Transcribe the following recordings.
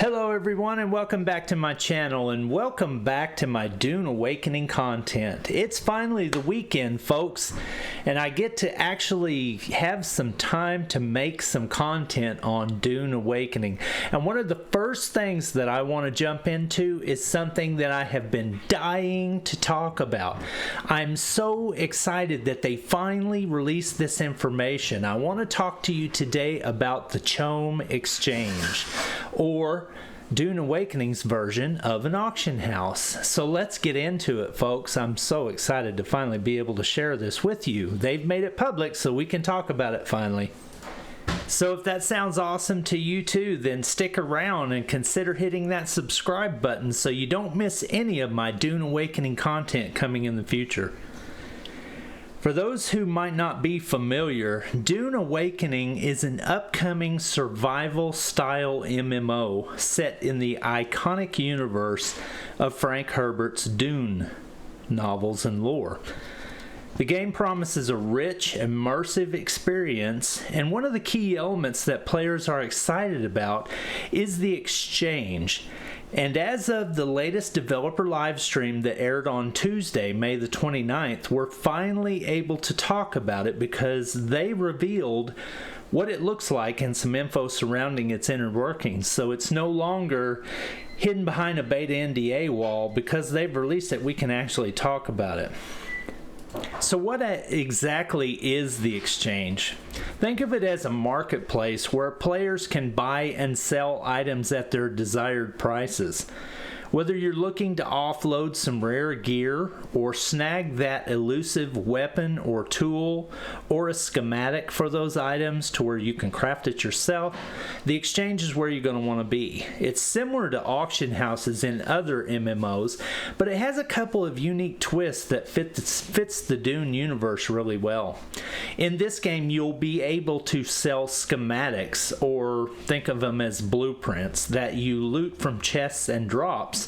Hello everyone and welcome back to my channel and welcome back to my Dune Awakening content. It's finally the weekend, folks, and I get to actually have some time to make some content on Dune Awakening. And one of the first things that I want to jump into is something that I have been dying to talk about. I'm so excited that they finally released this information. I want to talk to you today about the Chome Exchange, or Dune Awakening's version of an auction house. So let's get into it, folks. I'm so excited to finally be able to share this with you. They've made it public so we can talk about it finally. So if that sounds awesome to you too, then stick around and consider hitting that subscribe button so you don't miss any of my Dune Awakening content coming in the future. For those who might not be familiar, Dune Awakening is an upcoming survival-style MMO set in the iconic universe of Frank Herbert's Dune novels and lore. The game promises a rich, immersive experience, and one of the key elements that players are excited about is the exchange. And as of the latest developer live stream that aired on Tuesday, May the 29th, we're finally able to talk about it because they revealed what it looks like and some info surrounding its inner workings. So it's no longer hidden behind a beta NDA wall. Because they've released it, we can actually talk about it. So what exactly is the exchange? Think of it as a marketplace where players can buy and sell items at their desired prices. Whether you're looking to offload some rare gear or snag that elusive weapon or tool or a schematic for those items to where you can craft it yourself, the exchange is where you're going to want to be. It's similar to auction houses in other MMOs, but it has a couple of unique twists that fits the Dune universe really well. In this game, you'll be able to sell schematics, or think of them as blueprints, that you loot from chests and drops.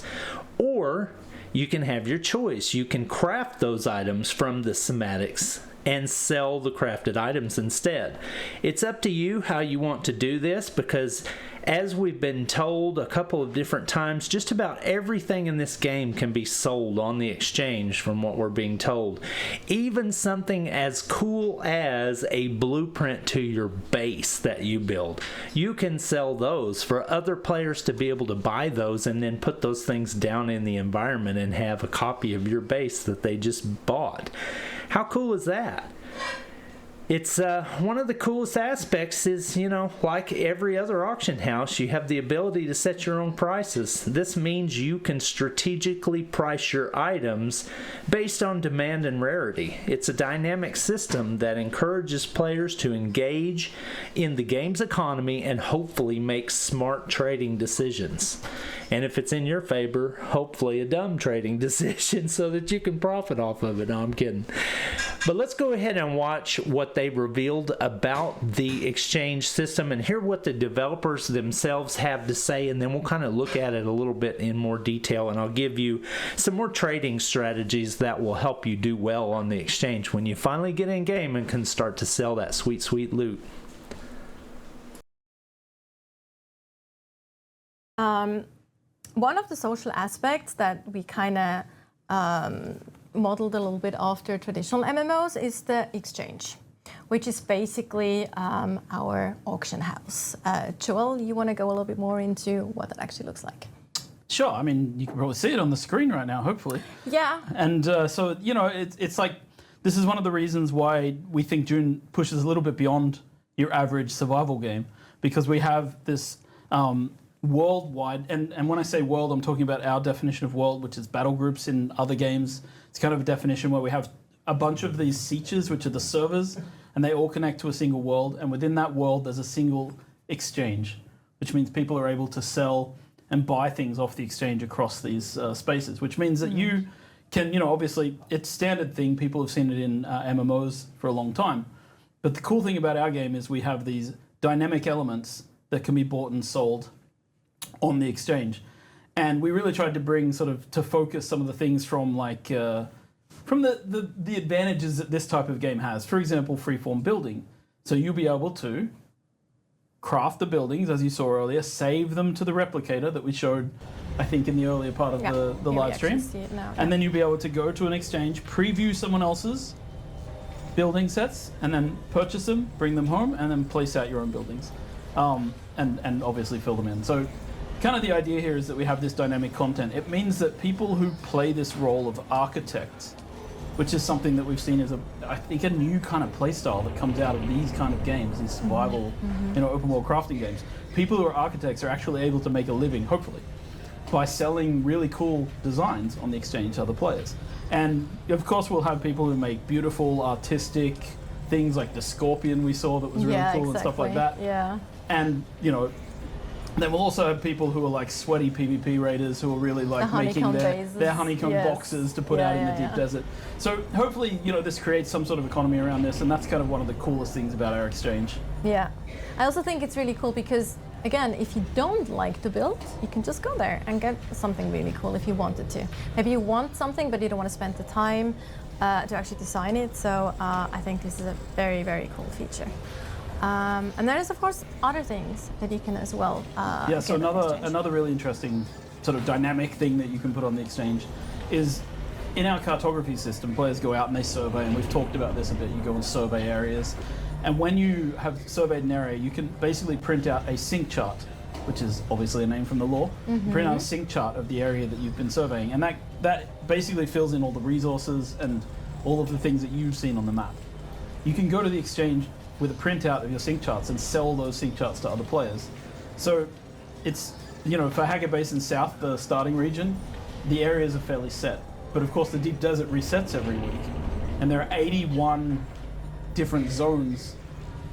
Or you can have your choice. You can craft those items from the schematics and sell the crafted items instead. It's up to you how you want to do this, because as we've been told a couple of different times, just about everything in this game can be sold on the exchange from what we're being told. Even something as cool as a blueprint to your base that you build. You can sell those for other players to be able to buy those and then put those things down in the environment and have a copy of your base that they just bought. How cool is that? It's one of the coolest aspects is, like every other auction house, you have the ability to set your own prices. This means you can strategically price your items based on demand and rarity. It's a dynamic system that encourages players to engage in the game's economy and hopefully make smart trading decisions. And if it's in your favor, hopefully a dumb trading decision so that you can profit off of it. No, I'm kidding. But let's go ahead and watch what they revealed about the exchange system and hear what the developers themselves have to say, and then we'll kind of look at it a little bit in more detail, and I'll give you some more trading strategies that will help you do well on the exchange when you finally get in game and can start to sell that sweet, sweet loot. One of the social aspects that we kind of modeled a little bit after traditional MMOs is the exchange, which is basically our auction house. Joel, you want to go a little bit more into what that actually looks like? Sure. I mean, you can probably see it on the screen right now, hopefully. Yeah. And so, it's like, this is one of the reasons why we think Dune pushes a little bit beyond your average survival game, because we have this worldwide, and when I say world, I'm talking about our definition of world, which is battle groups in other games. It's kind of a definition where we have a bunch of these sietches, which are the servers, and they all connect to a single world, and within that world there's a single exchange, which means people are able to sell and buy things off the exchange across these spaces, which means that you can, obviously it's standard thing, people have seen it in MMOs for a long time, but the cool thing about our game is we have these dynamic elements that can be bought and sold on the exchange. And we really tried to bring to focus some of the things from from the advantages that this type of game has. For example, freeform building. So you'll be able to craft the buildings, as you saw earlier, save them to the replicator that we showed, I think, in the earlier part of the live stream. And then you'll be able to go to an exchange, preview someone else's building sets, and then purchase them, bring them home, and then place out your own buildings. And obviously fill them in. So kind of the idea here is that we have this dynamic content. It means that people who play this role of architects, which is something that we've seen as I think a new kind of play style that comes out of these kind of games, these survival, open world crafting games. People who are architects are actually able to make a living, hopefully, by selling really cool designs on the exchange to other players. And of course we'll have people who make beautiful, artistic things like the scorpion we saw that was really cool and stuff like that. Yeah. And, then we'll also have people who are like sweaty PvP raiders who are really like making their honeycomb boxes to put out in the deep desert. So hopefully, this creates some sort of economy around this, and that's kind of one of the coolest things about our exchange. Yeah. I also think it's really cool because, again, if you don't like to build, you can just go there and get something really cool if you wanted to. Maybe you want something, but you don't want to spend the time to actually design it. So I think this is a very, very cool feature. And there is, of course, other things that you can as well. So another really interesting sort of dynamic thing that you can put on the exchange is in our cartography system, players go out and they survey, and we've talked about this a bit. You go and survey areas, and when you have surveyed an area, you can basically print out a sync chart, which is obviously a name from the lore. Print out a sync chart of the area that you've been surveying, and that basically fills in all the resources and all of the things that you've seen on the map. You can go to the exchange with a printout of your sync charts and sell those sync charts to other players. So it's, for Haggard Basin South, the starting region, the areas are fairly set. But of course the deep desert resets every week. And there are 81 different zones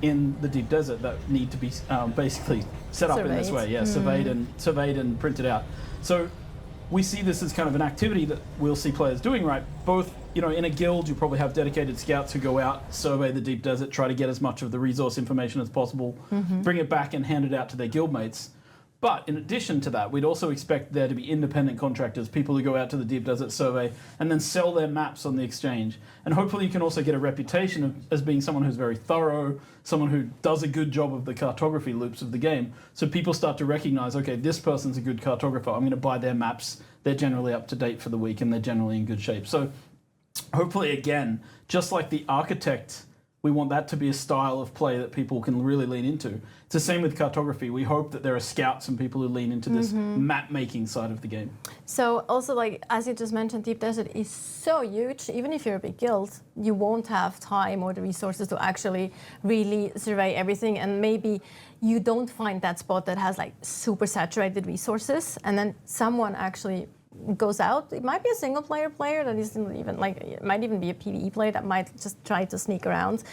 in the deep desert that need to be basically set up in this way. Yeah, surveyed and printed out. So we see this as kind of an activity that we'll see players doing, right? Both, in a guild, you probably have dedicated scouts who go out, survey the deep desert, try to get as much of the resource information as possible, bring it back and hand it out to their guildmates. But in addition to that, we'd also expect there to be independent contractors, people who go out to the deep desert, survey, and then sell their maps on the exchange. And hopefully you can also get a reputation as being someone who's very thorough, someone who does a good job of the cartography loops of the game. So people start to recognize, okay, this person's a good cartographer. I'm going to buy their maps. They're generally up to date for the week and they're generally in good shape. So hopefully, again, just like the architect, we want that to be a style of play that people can really lean into. It's the same with cartography. We hope that there are scouts and people who lean into this map-making side of the game. So also, as you just mentioned, Deep Desert is so huge. Even if you're a big guild, you won't have time or the resources to actually really survey everything. And maybe you don't find that spot that has super saturated resources. And then someone actually goes out. It might be a single player that isn't even it might even be a PvE player that might just try to sneak around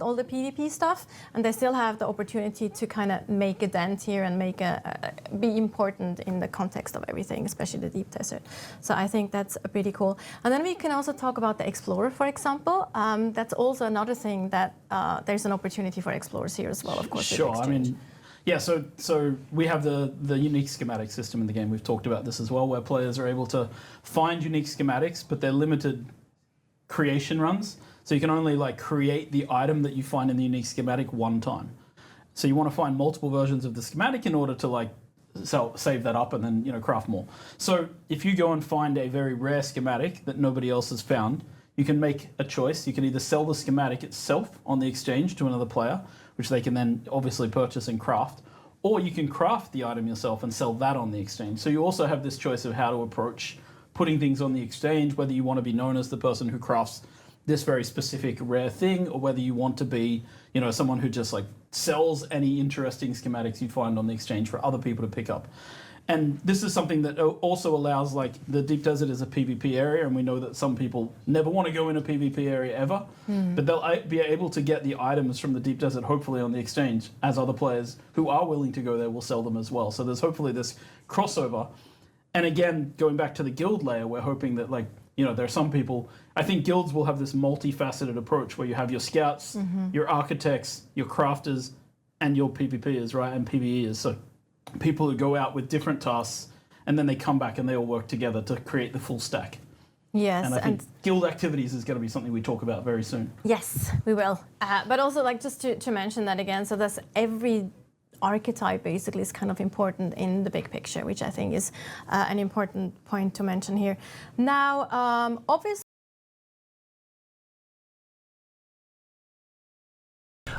all the PvP stuff, and they still have the opportunity to kind of make a dent here and be important in the context of everything, especially the deep desert. So I think that's pretty cool. And then we can also talk about the explorer, for example. That's also another thing that there's an opportunity for explorers here as well, of course. Sure. So we have the unique schematic system in the game. We've talked about this as well, where players are able to find unique schematics, but they're limited creation runs. So you can only create the item that you find in the unique schematic one time. So you want to find multiple versions of the schematic in order to save that up and then craft more. So if you go and find a very rare schematic that nobody else has found, you can make a choice. You can either sell the schematic itself on the exchange to another player, which they can then obviously purchase and craft, or you can craft the item yourself and sell that on the exchange. So you also have this choice of how to approach putting things on the exchange, whether you want to be known as the person who crafts this very specific rare thing, or whether you want to be, someone who just sells any interesting schematics you find on the exchange for other people to pick up. And this is something that also allows, the deep desert is a PvP area, and we know that some people never want to go in a PvP area ever, but they'll be able to get the items from the deep desert, hopefully on the exchange, as other players who are willing to go there will sell them as well. So there's hopefully this crossover. And again, going back to the guild layer, we're hoping that, there are some people, I think guilds will have this multifaceted approach where you have your scouts, your architects, your crafters, and your PvPers, right, and PvEers. So people who go out with different tasks and then they come back and they all work together to create the full stack. Yes. And I think guild activities is going to be something we talk about very soon. Yes, we will. But also, just to mention that again, so that's every archetype basically is kind of important in the big picture, which I think is an important point to mention here. Now, obviously,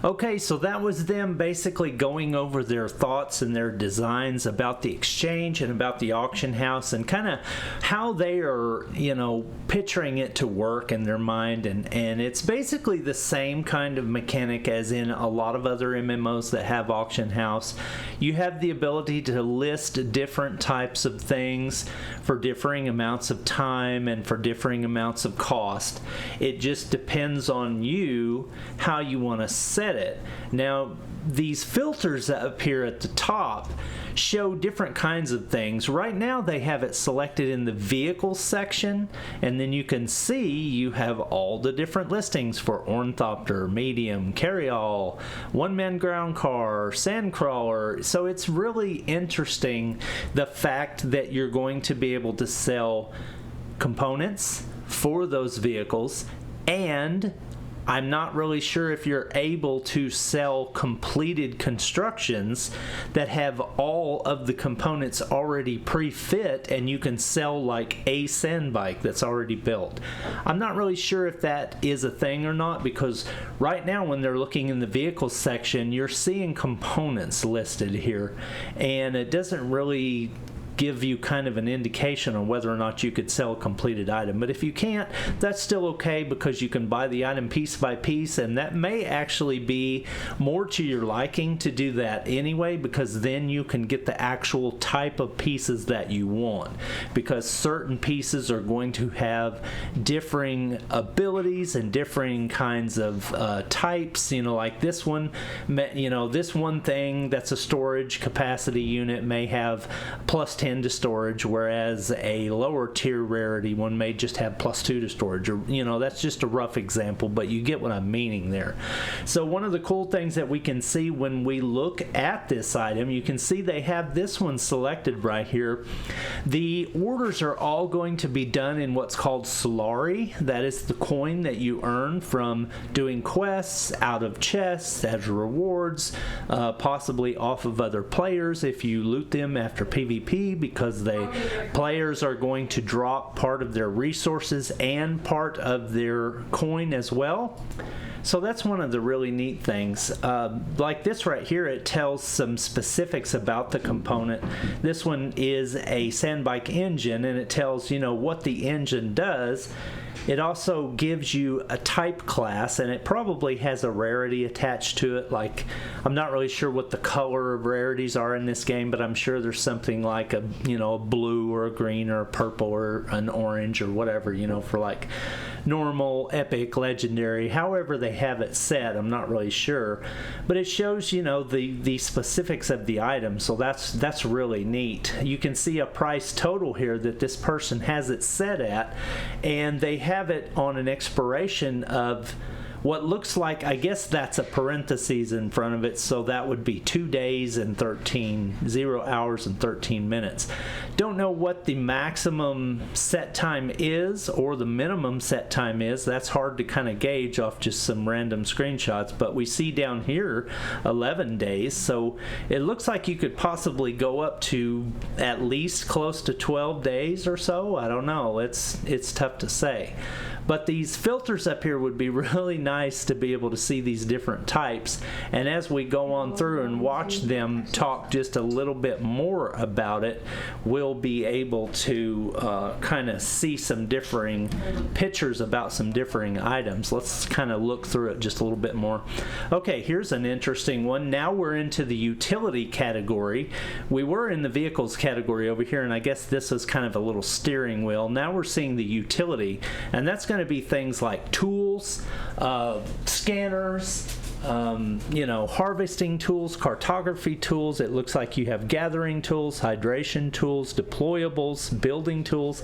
Okay, so that was them basically going over their thoughts and their designs about the exchange and about the auction house and kind of how they are, you know, picturing it to work in their mind. And it's basically the same kind of mechanic as in a lot of other MMOs that have auction house. You have the ability to list different types of things for differing amounts of time and for differing amounts of cost. It just depends on you how you want to set it. Now, these filters that appear at the top show different kinds of things. Right now they have it selected in the vehicles section, and then you can see you have all the different listings for ornithopter, medium, carryall, one-man ground car, sandcrawler. So it's really interesting the fact that you're going to be able to sell components for those vehicles, and I'm not really sure if you're able to sell completed constructions that have all of the components already pre-fit, and you can sell like a sand bike that's already built. I'm not really sure if that is a thing or not, because right now when they're looking in the vehicles section, you're seeing components listed here, and it doesn't really give you kind of an indication on whether or not you could sell a completed item. But if you can't, that's still okay, because you can buy the item piece by piece, and that may actually be more to your liking to do that anyway, because then you can get the actual type of pieces that you want, because certain pieces are going to have differing abilities and differing kinds of types. You know, like this one, you know, this one thing that's a storage capacity unit may have plus 10 to storage, whereas a lower tier rarity one may just have plus 2 to storage. Or, you know, that's just a rough example, but you get what I'm meaning there. So one of the cool things that we can see when we look at this item, you can see they have this one selected right here. The orders are all going to be done in what's called Solari. That is the coin that you earn from doing quests out of chests as rewards, possibly off of other players if you loot them after PvP, because players are going to drop part of their resources and part of their coin as well. So that's one of the really neat things. Like this right here, it tells some specifics about the component. This one is a sandbike engine, and it tells, you know, what the engine does. It also gives you a type class, and it probably has a rarity attached to it. Like, I'm not really sure what the color of rarities are in this game, but I'm sure there's something like a, you know, a blue or a green or a purple or an orange or whatever, you know, for like normal, epic, legendary, however they have it set. I'm not really sure, but it shows, you know, the specifics of the item. So that's really neat. You can see a price total here that this person has it set at, and they have it on an expiration of what looks like, I guess that's a parentheses in front of it, so that would be 2 days and 0 hours and 13 minutes. Don't know what the maximum set time is or the minimum set time is. That's hard to kind of gauge off just some random screenshots, but we see down here 11 days, so it looks like you could possibly go up to at least close to 12 days or so. I don't know, it's tough to say. But these filters up here would be really nice to be able to see these different types. And as we go on through and watch them talk just a little bit more about it, we'll be able to kind of see some differing pictures about some differing items. Let's kind of look through it just a little bit more. Okay, here's an interesting one. Now we're into the utility category. We were in the vehicles category over here, and I guess this is kind of a little steering wheel. Now we're seeing the utility, and that's going to be things like tools, scanners, you know, harvesting tools, cartography tools. It looks like you have gathering tools, hydration tools, deployables, building tools.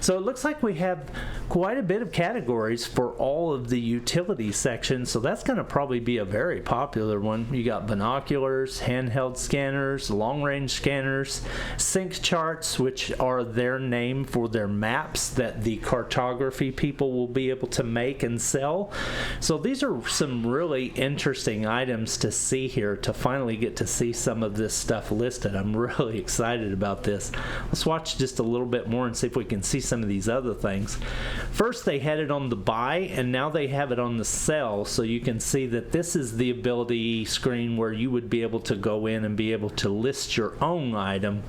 So it looks like we have quite a bit of categories for all of the utility sections. So that's going to probably be a very popular one. You got binoculars, handheld scanners, long-range scanners, sync charts, which are their name for their maps that the cartography people will be able to make and sell. So these are some really interesting items to see here, to finally get to see some of this stuff listed. I'm really excited about this. Let's watch just a little bit more and see if we can see some of these other things. First, they had it on the buy, and now they have it on the sell, so you can see that this is the ability screen where you would be able to go in and be able to list your own item.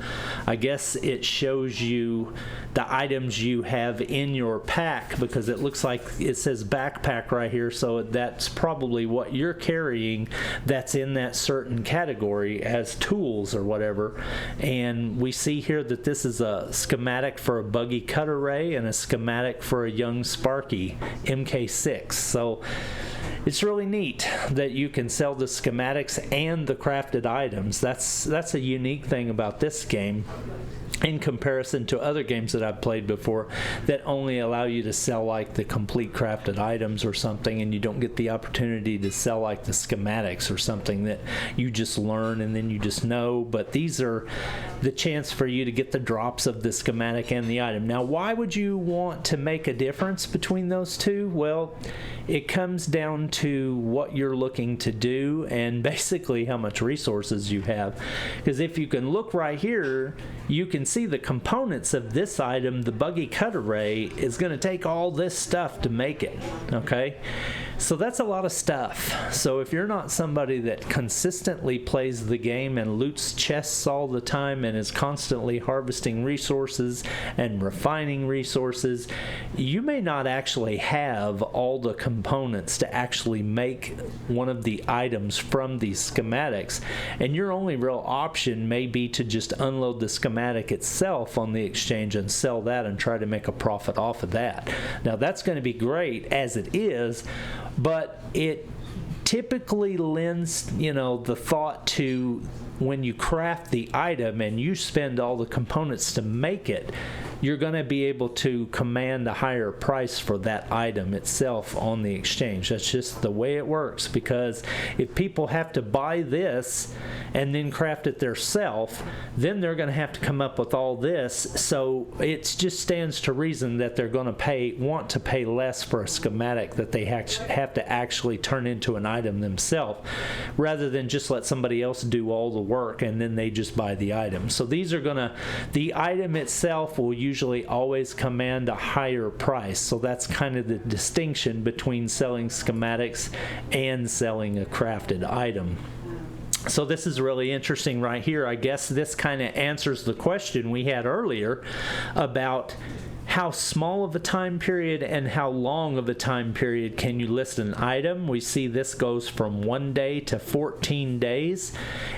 I guess it shows you the items you have in your pack, because it looks like it says backpack right here, so that's probably what you're carrying that's in that certain category as tools or whatever. And we see here that this is a schematic for a buggy cut array and a schematic for a young Sparky MK6. So it's really neat that you can sell the schematics and the crafted items. That's a unique thing about this game in comparison to other games that I've played before that only allow you to sell like the complete crafted items or something, and you don't get the opportunity to sell like the schematics or something that you just learn and then you just know. But these are the chance for you to get the drops of the schematic and the item. Now, why would you want to make a difference between those two? Well, it comes down to what you're looking to do and basically how much resources you have. Because if you can look right here, you can see the components of this item. The buggy cut array is going to take all this stuff to make it, okay? So that's a lot of stuff. So if you're not somebody that consistently plays the game and loots chests all the time and is constantly harvesting resources and refining resources, you may not actually have all the components to actually make one of the items from these schematics, and your only real option may be to just unload the schematic itself on the exchange and sell that and try to make a profit off of that. Now that's going to be great as it is, but it typically lends, the thought to when you craft the item and you spend all the components to make it, you're going to be able to command a higher price for that item itself on the exchange. That's just the way it works, because if people have to buy this and then craft it themselves, then they're going to have to come up with all this. So it just stands to reason that they're going to want to pay less for a schematic that they have to actually turn into an item themselves, rather than just let somebody else do all the work and then they just buy the item. So the item itself will usually always command a higher price. So that's kind of the distinction between selling schematics and selling a crafted item. So this is really interesting right here. I guess this kind of answers the question we had earlier about how small of a time period and how long of a time period can you list an item. We see this goes from 1 day to 14 days.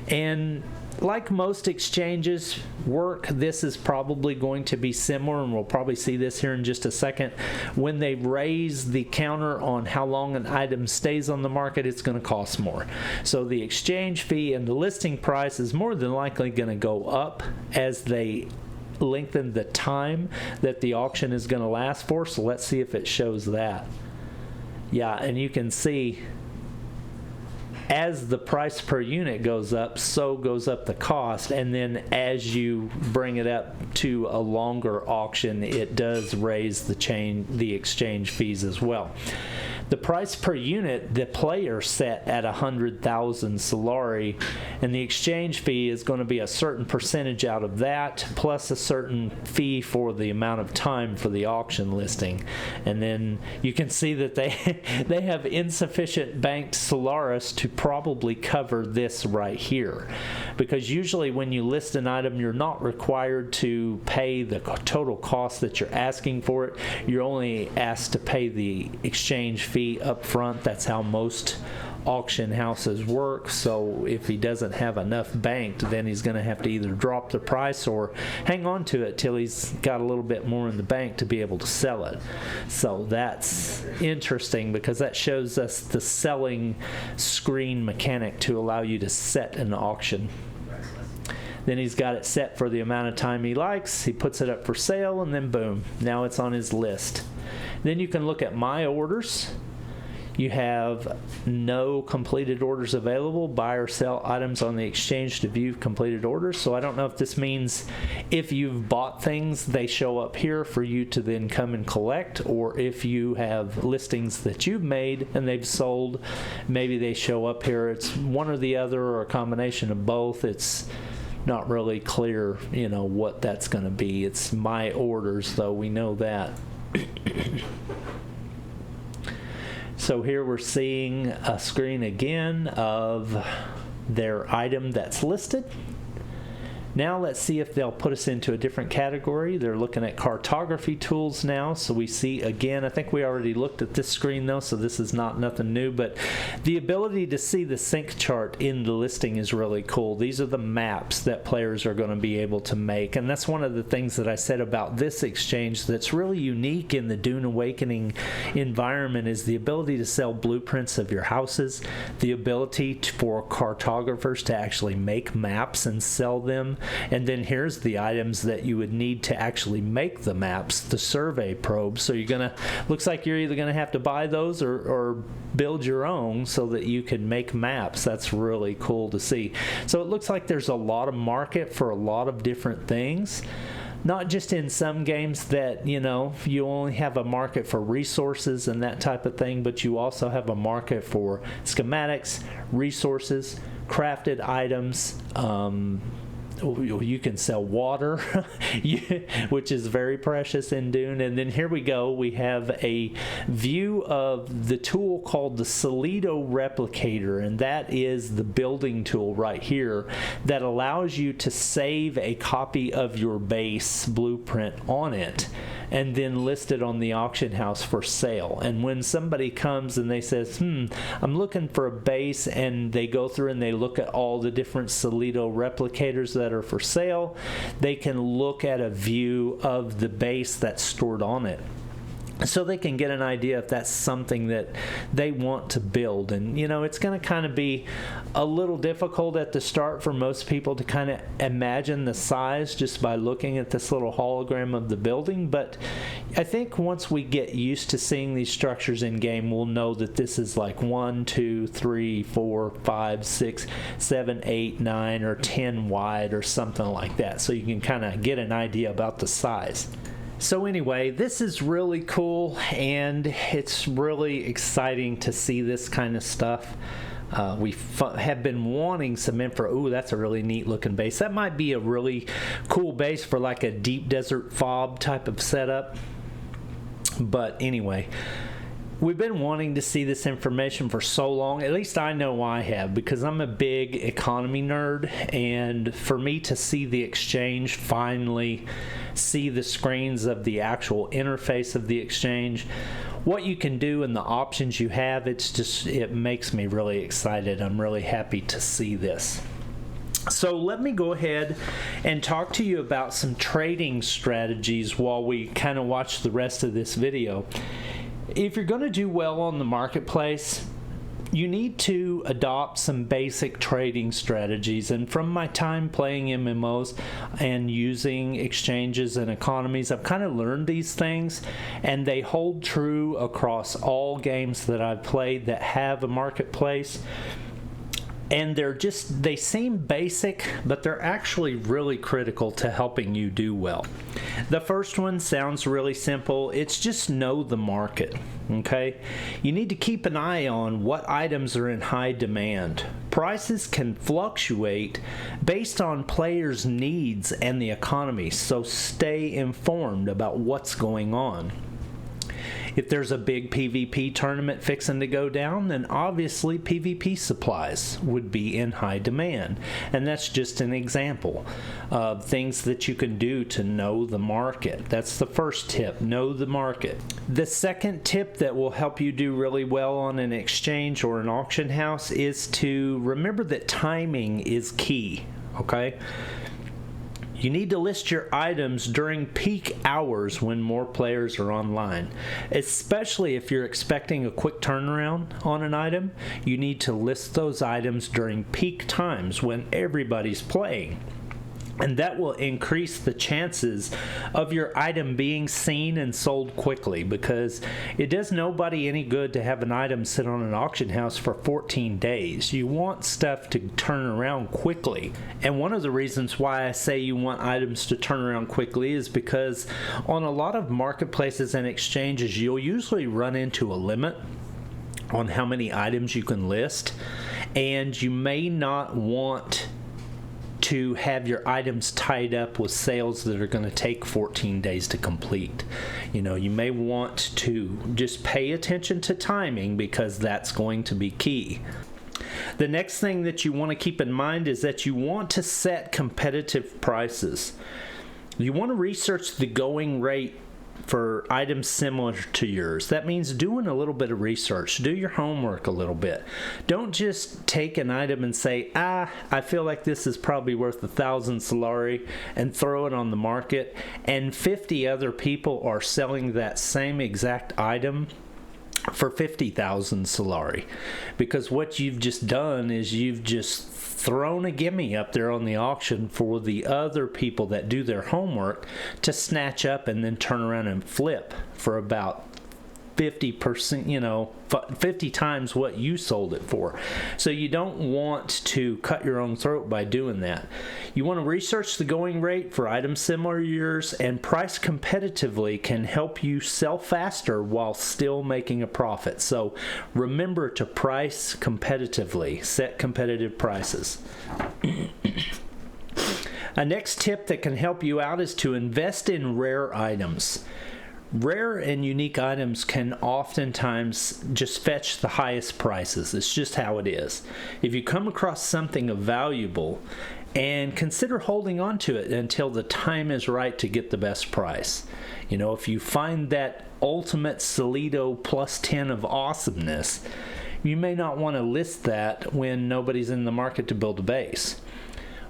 And like most exchanges work, this is probably going to be similar, and we'll probably see this here in just a second. When they raise the counter on how long an item stays on the market, it's going to cost more. So the exchange fee and the listing price is more than likely going to go up as they lengthen the time that the auction is going to last for. So let's see if it shows that. Yeah, and you can see as the price per unit goes up, so goes up the cost, and then as you bring it up to a longer auction, it does raise the exchange fees as well. The price per unit, the player set at 100,000 Solari, and the exchange fee is going to be a certain percentage out of that, plus a certain fee for the amount of time for the auction listing. And then you can see that they have insufficient banked Solaris to probably cover this right here, because usually when you list an item, you're not required to pay the total cost that you're asking for it. You're only asked to pay the exchange fee up front. That's how most auction houses work. So if he doesn't have enough banked, then he's going to have to either drop the price or hang on to it till he's got a little bit more in the bank to be able to sell it. So that's interesting, because that shows us the selling screen mechanic to allow you to set an auction. Then he's got it set for the amount of time he likes. He puts it up for sale, and then boom, now it's on his list. Then you can look at my orders. You have no completed orders available. Buy or sell items on the exchange to view completed orders. So I don't know if this means if you've bought things, they show up here for you to then come and collect, or if you have listings that you've made and they've sold, maybe they show up here. It's one or the other, or a combination of both. It's not really clear, what that's going to be. It's my orders, though, we know that. So here we're seeing a screen again of their item that's listed. Now let's see if they'll put us into a different category. They're looking at cartography tools now. So we see again, I think we already looked at this screen though, so this is nothing new, but the ability to see the sync chart in the listing is really cool. These are the maps that players are going to be able to make. And that's one of the things that I said about this exchange that's really unique in the Dune Awakening environment, is the ability to sell blueprints of your houses, the ability for cartographers to actually make maps and sell them. And then here's the items that you would need to actually make the maps, the survey probes. So looks like you're either gonna have to buy those or build your own so that you can make maps. That's really cool to see. So it looks like there's a lot of market for a lot of different things. Not just in some games that, you only have a market for resources and that type of thing, but you also have a market for schematics, resources, crafted items, you can sell water, which is very precious in Dune. And then here we go. We have a view of the tool called the Solido Replicator, and that is the building tool right here that allows you to save a copy of your base blueprint on it and then list it on the auction house for sale. And when somebody comes and they says, I'm looking for a base, and they go through and they look at all the different Solido replicators that are for sale, they can look at a view of the base that's stored on it, so they can get an idea if that's something that they want to build. And it's going to kind of be a little difficult at the start for most people to kind of imagine the size just by looking at this little hologram of the building, but I think once we get used to seeing these structures in game, we'll know that this is like 1, 2, 3, 4, 5, 6, 7, 8, 9, or 10 wide or something like that, so you can kind of get an idea about the size. So anyway, this is really cool, and it's really exciting to see this kind of stuff. We have been wanting some info. Ooh, that's a really neat looking base. That might be a really cool base for like a deep desert fob type of setup. But anyway, we've been wanting to see this information for so long. At least I know I have, because I'm a big economy nerd, and for me to see the exchange finally see the screens of the actual interface of the exchange, what you can do and the options you have, it makes me really excited. I'm really happy to see this. So let me go ahead and talk to you about some trading strategies while we kind of watch the rest of this video. If you're going to do well on the marketplace, you need to adopt some basic trading strategies. And from my time playing MMOs and using exchanges and economies, I've kind of learned these things, and they hold true across all games that I've played that have a marketplace. And they seem basic, but they're actually really critical to helping you do well. The first one sounds really simple. It's just know the market, okay? You need to keep an eye on what items are in high demand. Prices can fluctuate based on players' needs and the economy, so stay informed about what's going on. If there's a big PvP tournament fixing to go down, then obviously PvP supplies would be in high demand. And that's just an example of things that you can do to know the market. That's the first tip, know the market. The second tip that will help you do really well on an exchange or an auction house is to remember that timing is key, okay? You need to list your items during peak hours when more players are online. Especially if you're expecting a quick turnaround on an item, you need to list those items during peak times when everybody's playing. And that will increase the chances of your item being seen and sold quickly, because it does nobody any good to have an item sit on an auction house for 14 days. You want stuff to turn around quickly. And one of the reasons why I say you want items to turn around quickly is because on a lot of marketplaces and exchanges, you'll usually run into a limit on how many items you can list, and you may not want to have your items tied up with sales that are going to take 14 days to complete. You know, you may want to just pay attention to timing, because that's going to be key. The next thing that you want to keep in mind is that you want to set competitive prices. You want to research the going rate for items similar to yours. That means doing a little bit of research. Do your homework a little bit. Don't just take an item and say, I feel like this is probably worth 1,000 Solari, and throw it on the market, and 50 other people are selling that same exact item for 50,000 Solari. Because what you've just done is you've just thrown a gimme up there on the auction for the other people that do their homework to snatch up and then turn around and flip for about 50%, 50 times what you sold it for. So you don't want to cut your own throat by doing that. You want to research the going rate for items similar to yours, and price competitively can help you sell faster while still making a profit. So remember to price competitively, set competitive prices. A next tip that can help you out is to invest in rare items. Rare and unique items can oftentimes just fetch the highest prices. It's just how it is. If you come across something valuable, and consider holding on to it until the time is right to get the best price. You know, if you find that ultimate Solido plus 10 of awesomeness, you may not want to list that when nobody's in the market to build a base.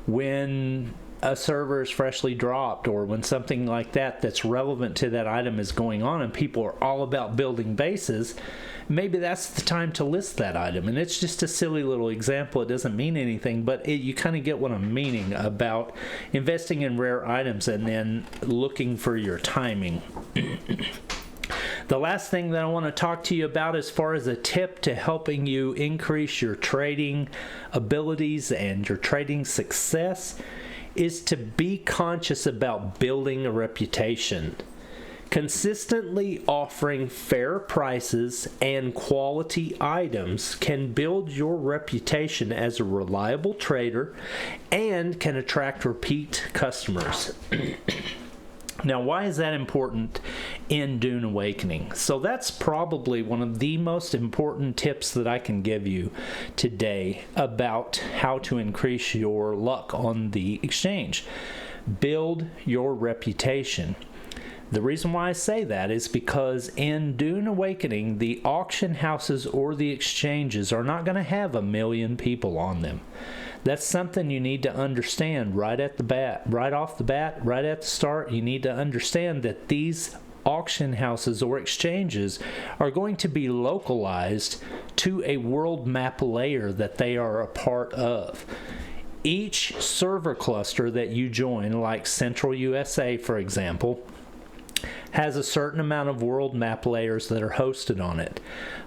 When a server is freshly dropped, or when something like that that's relevant to that item is going on and people are all about building bases, maybe that's the time to list that item. And it's just a silly little example. It doesn't mean anything, but you kind of get what I'm meaning about investing in rare items and then looking for your timing. The last thing that I want to talk to you about as far as a tip to helping you increase your trading abilities and your trading success is to be conscious about building a reputation. Consistently offering fair prices and quality items can build your reputation as a reliable trader and can attract repeat customers. Now, why is that important in Dune Awakening? So that's probably one of the most important tips that I can give you today about how to increase your luck on the exchange. Build your reputation. The reason why I say that is because in Dune Awakening, the auction houses or the exchanges are not going to have 1 million people on them. That's something you need to understand right off the bat, right at the start. You need to understand that these auction houses or exchanges are going to be localized to a world map layer that they are a part of. Each server cluster that you join, like Central USA, for example, has a certain amount of world map layers that are hosted on it.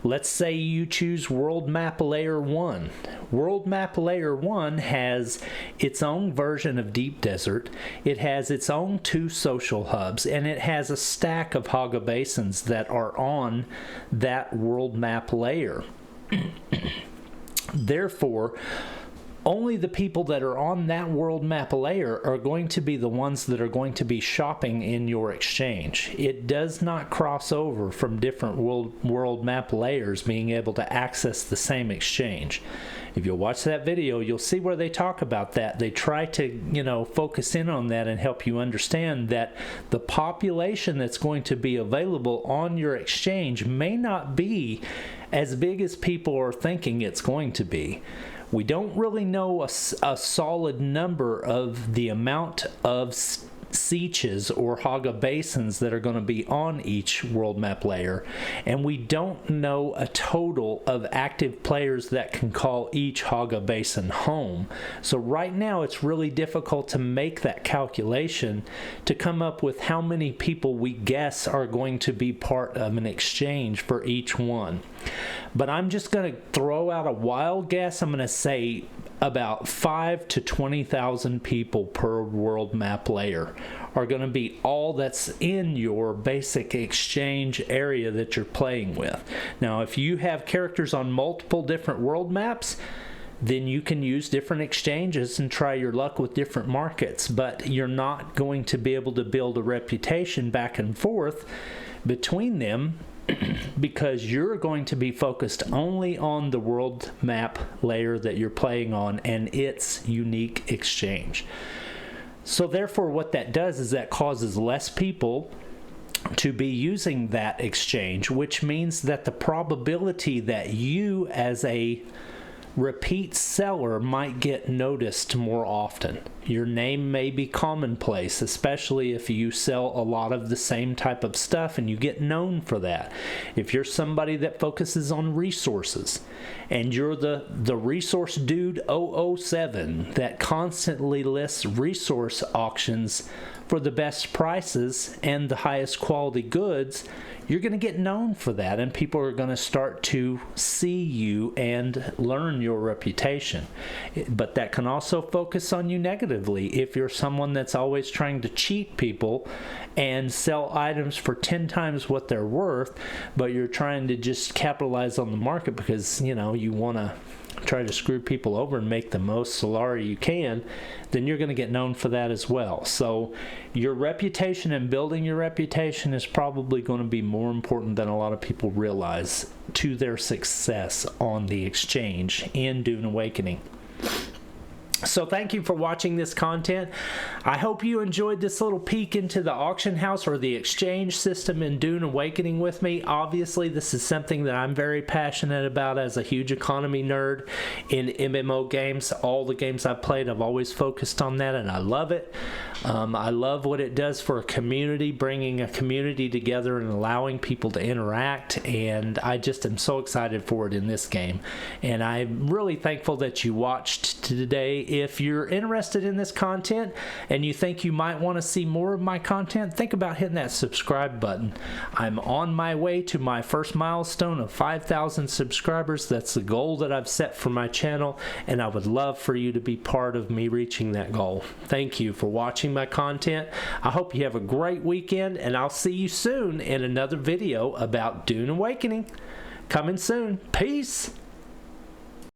Let's say you choose World Map Layer 1. World Map Layer 1 has its own version of Deep Desert, it has its own 2 social hubs, and it has a stack of Haga basins that are on that world map layer. Therefore, only the people that are on that world map layer are going to be the ones that are going to be shopping in your exchange. It does not cross over from different world map layers being able to access the same exchange. If you'll watch that video, you'll see where they talk about that. They try to, focus in on that and help you understand that the population that's going to be available on your exchange may not be as big as people are thinking it's going to be. We don't really know a solid number of the amount of sietches or Haga basins that are going to be on each world map layer, and we don't know a total of active players that can call each Haga basin home. So right now it's really difficult to make that calculation to come up with how many people we guess are going to be part of an exchange for each one. But I'm just going to throw out a wild guess. I'm going to say about 5 to 20,000 people per world map layer are going to be all that's in your basic exchange area that you're playing with. Now, if you have characters on multiple different world maps, then you can use different exchanges and try your luck with different markets, but you're not going to be able to build a reputation back and forth between them because you're going to be focused only on the world map layer that you're playing on and its unique exchange. So therefore what that does is that causes less people to be using that exchange, which means that the probability that you as a repeat seller might get noticed more often. Your name may be commonplace, especially if you sell a lot of the same type of stuff and you get known for that. If you're somebody that focuses on resources and you're the resource dude 007 that constantly lists resource auctions for the best prices and the highest quality goods, you're going to get known for that, and people are going to start to see you and learn your reputation. But that can also focus on you negatively if you're someone that's always trying to cheat people and sell items for 10 times what they're worth, but you're trying to just capitalize on the market because, you know, you want to try to screw people over and make the most Solari you can, then you're going to get known for that as well. So your reputation and building your reputation is probably going to be more important than a lot of people realize to their success on the exchange in Dune Awakening. So thank you for watching this content. I hope you enjoyed this little peek into the auction house or the exchange system in Dune Awakening with me. Obviously, this is something that I'm very passionate about as a huge economy nerd in MMO games. All the games I've played, I've always focused on that, and I love it. I love what it does for a community, bringing a community together and allowing people to interact, and I just am so excited for it in this game. And I'm really thankful that you watched today. If you're interested in this content and you think you might want to see more of my content, think about hitting that subscribe button. I'm on my way to my first milestone of 5,000 subscribers. That's the goal that I've set for my channel, and I would love for you to be part of me reaching that goal. Thank you for watching my content. I hope you have a great weekend, and I'll see you soon in another video about Dune Awakening. Coming soon. Peace!